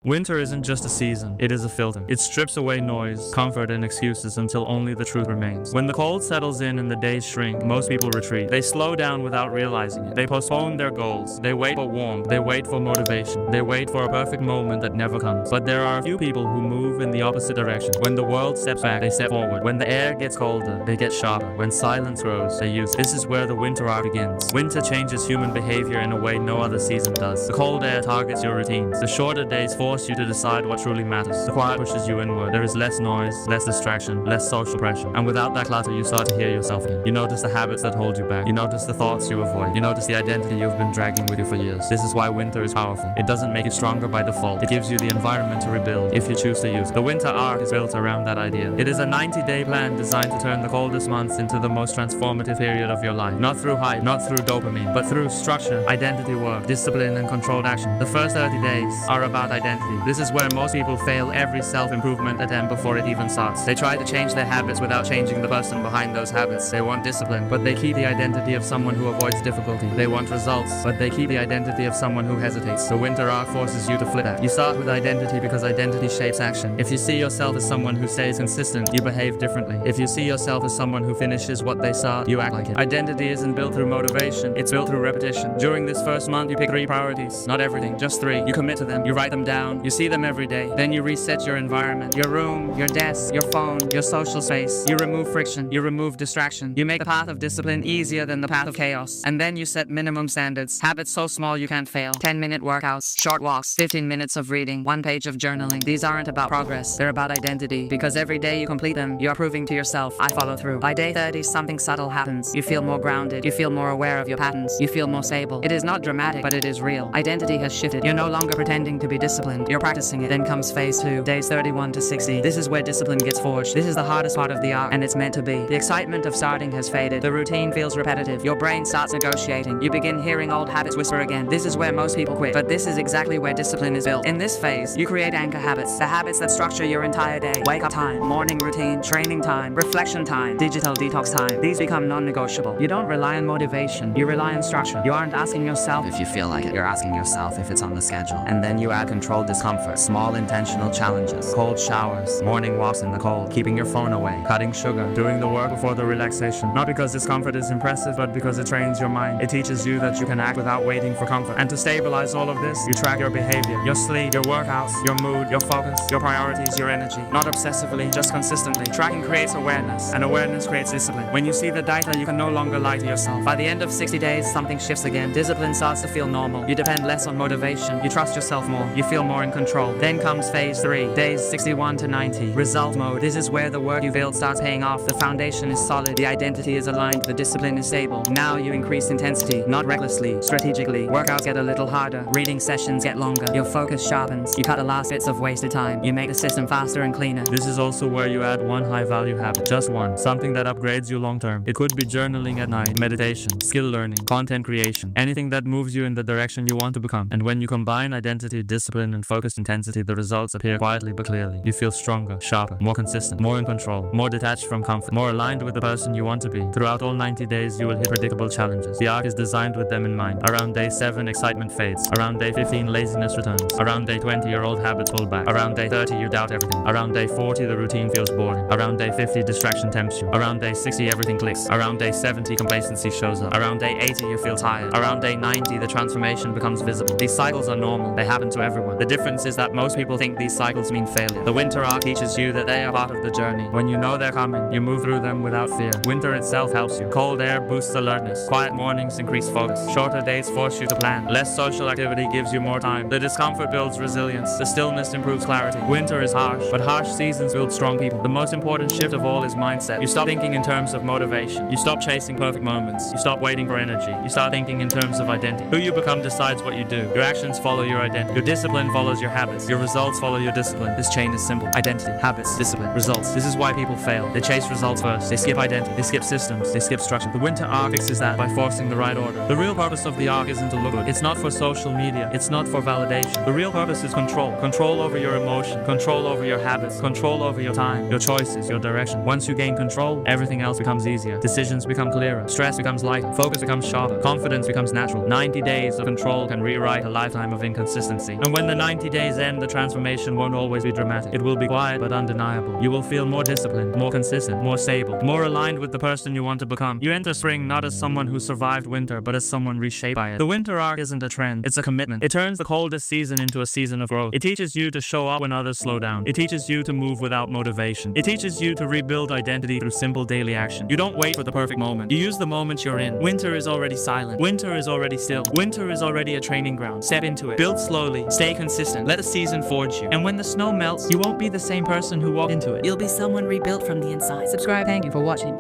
Winter isn't just a season, it is a filter. It strips away noise, comfort, and excuses until only the truth remains. When the cold settles in and the days shrink, most people retreat. They slow down without realizing it. They postpone their goals. They wait for warmth. They wait for motivation. They wait for a perfect moment that never comes. But there are a few people who move in the opposite direction. When the world steps back, they step forward. When the air gets colder, they get sharper. When silence grows, they use it. This is where the winter arc begins. Winter changes human behavior in a way no other season does. The cold air targets your routines. The shorter days force you to decide what truly matters. The quiet pushes you inward. There is less noise, less distraction, less social pressure. And without that clutter, you start to hear yourself again. You notice the habits that hold you back. You notice the thoughts you avoid. You notice the identity you've been dragging with you for years. This is why winter is powerful. It doesn't make you stronger by default. It gives you the environment to rebuild if you choose to use it. The winter arc is built around that idea. It is a 90-day plan designed to turn the coldest months into the most transformative period of your life. Not through hype, not through dopamine, but through structure, identity work, discipline, and controlled action. The first 30 days are about identity. This is where most people fail every self-improvement attempt before it even starts. They try to change their habits without changing the person behind those habits. They want discipline, but they keep the identity of someone who avoids difficulty. They want results, but they keep the identity of someone who hesitates. The winter arc forces you to flip that. You start with identity because identity shapes action. If you see yourself as someone who stays consistent, you behave differently. If you see yourself as someone who finishes what they start, you act like it. Identity isn't built through motivation, it's built through repetition. During this first month, you pick 3 priorities. Not everything, just 3. You commit to them, you write them down, you see them every day. Then you reset your environment, your room, your desk, your phone, your social space. You remove friction, you remove distraction. You make the path of discipline easier than the path of chaos. And then you set minimum standards, habits so small you can't fail. 10-minute workouts, short walks, 15 minutes of reading, 1 page of journaling. These aren't about progress, they're about identity. Because every day you complete them, you're proving to yourself, I follow through. By day 30, something subtle happens. You feel more grounded, you feel more aware of your patterns, you feel more stable. It is not dramatic, but it is real. Identity has shifted. You're no longer pretending to be disciplined, you're practicing it. Then comes phase 2, days 31 to 60. This is where discipline gets forged. This is the hardest part of the arc, and it's meant to be. The excitement of starting has faded. The routine feels repetitive. Your brain starts negotiating. You begin hearing old habits whisper again. This is where most people quit, but this is exactly where discipline is built. In this phase, you create anchor habits, the habits that structure your entire day. Wake up time, morning routine, training time, reflection time, digital detox time. These become non-negotiable. You don't rely on motivation, you rely on structure. You aren't asking yourself if you feel like it. You're asking yourself if it's on the schedule. And then you add controlled discomfort, small intentional challenges, cold showers, morning walks in the cold, keeping your phone away, cutting sugar, doing the work before the relaxation. Not because discomfort is impressive, but because it trains your mind. It teaches you that you can act without waiting for comfort. And to stabilize all of this, you track your behavior, your sleep, your workouts, your mood, your focus, your priorities, your energy. Not obsessively, just consistently. Tracking creates awareness, and awareness creates discipline. When you see the data, you can no longer lie to yourself. By the end of 60 days, something shifts again. Discipline starts to feel normal. You depend less on motivation. You trust yourself more. You feel more in control. Then comes phase 3, days 61 to 90. Result mode. This is where the work you build starts paying off. The foundation is solid. The identity is aligned. The discipline is stable. Now you increase intensity, not recklessly, strategically. Workouts get a little harder. Reading sessions get longer. Your focus sharpens. You cut the last bits of wasted time. You make the system faster and cleaner. This is also where you add 1 high-value habit. Just one. Something that upgrades you long-term. It could be journaling at night, meditation, skill learning, content creation, anything that moves you in the direction you want to become. And when you combine identity, discipline, and focused intensity, the results appear quietly but clearly. You feel stronger, sharper, more consistent, more in control, more detached from comfort, more aligned with the person you want to be. Throughout all 90 days, you will hit predictable challenges. The arc is designed with them in mind. Around day 7, excitement fades. Around day 15, laziness returns. Around day 20, your old habits pull back. Around day 30, you doubt everything. Around day 40, the routine feels boring. Around day 50, distraction tempts you. Around day 60, everything clicks. Around day 70, complacency shows up. Around day 80, you feel tired. Around day 90, the transformation becomes visible. These cycles are normal. They happen to everyone. The difference is that most people think these cycles mean failure. The winter arc teaches you that they are part of the journey. When you know they're coming, you move through them without fear. Winter itself helps you. Cold air boosts alertness. Quiet mornings increase focus. Shorter days force you to plan. Less social activity gives you more time. The discomfort builds resilience. The stillness improves clarity. Winter is harsh, but harsh seasons build strong people. The most important shift of all is mindset. You stop thinking in terms of motivation. You stop chasing perfect moments. You stop waiting for energy. You start thinking in terms of identity. Who you become decides what you do. Your actions follow your identity. Your discipline follows your habits. Your results follow your discipline. This chain is simple. Identity, habits, discipline, results. This is why people fail. They chase results first. They skip identity. They skip systems. They skip structure. The winter arc fixes that by forcing the right order. The real purpose of the arc isn't to look good. It's not for social media. It's not for validation. The real purpose is control. Control over your emotion. Control over your habits. Control over your time. Your choices. Your direction. Once you gain control, everything else becomes easier. Decisions become clearer. Stress becomes lighter. Focus becomes sharper. Confidence becomes natural. 90 days of control can rewrite a lifetime of inconsistency. And when the 90 days end, the transformation won't always be dramatic. It will be quiet but undeniable. You will feel more disciplined, more consistent, more stable, more aligned with the person you want to become. You enter spring not as someone who survived winter, but as someone reshaped by it. The winter arc isn't a trend, it's a commitment. It turns the coldest season into a season of growth. It teaches you to show up when others slow down. It teaches you to move without motivation. It teaches you to rebuild identity through simple daily action. You don't wait for the perfect moment. You use the moment you're in. Winter is already silent. Winter is already still. Winter is already a training ground. Step into it. Build slowly. Stay consistent. Let the season forge you. And when the snow melts, you won't be the same person who walked into it. You'll be someone rebuilt from the inside. Subscribe. Thank you for watching.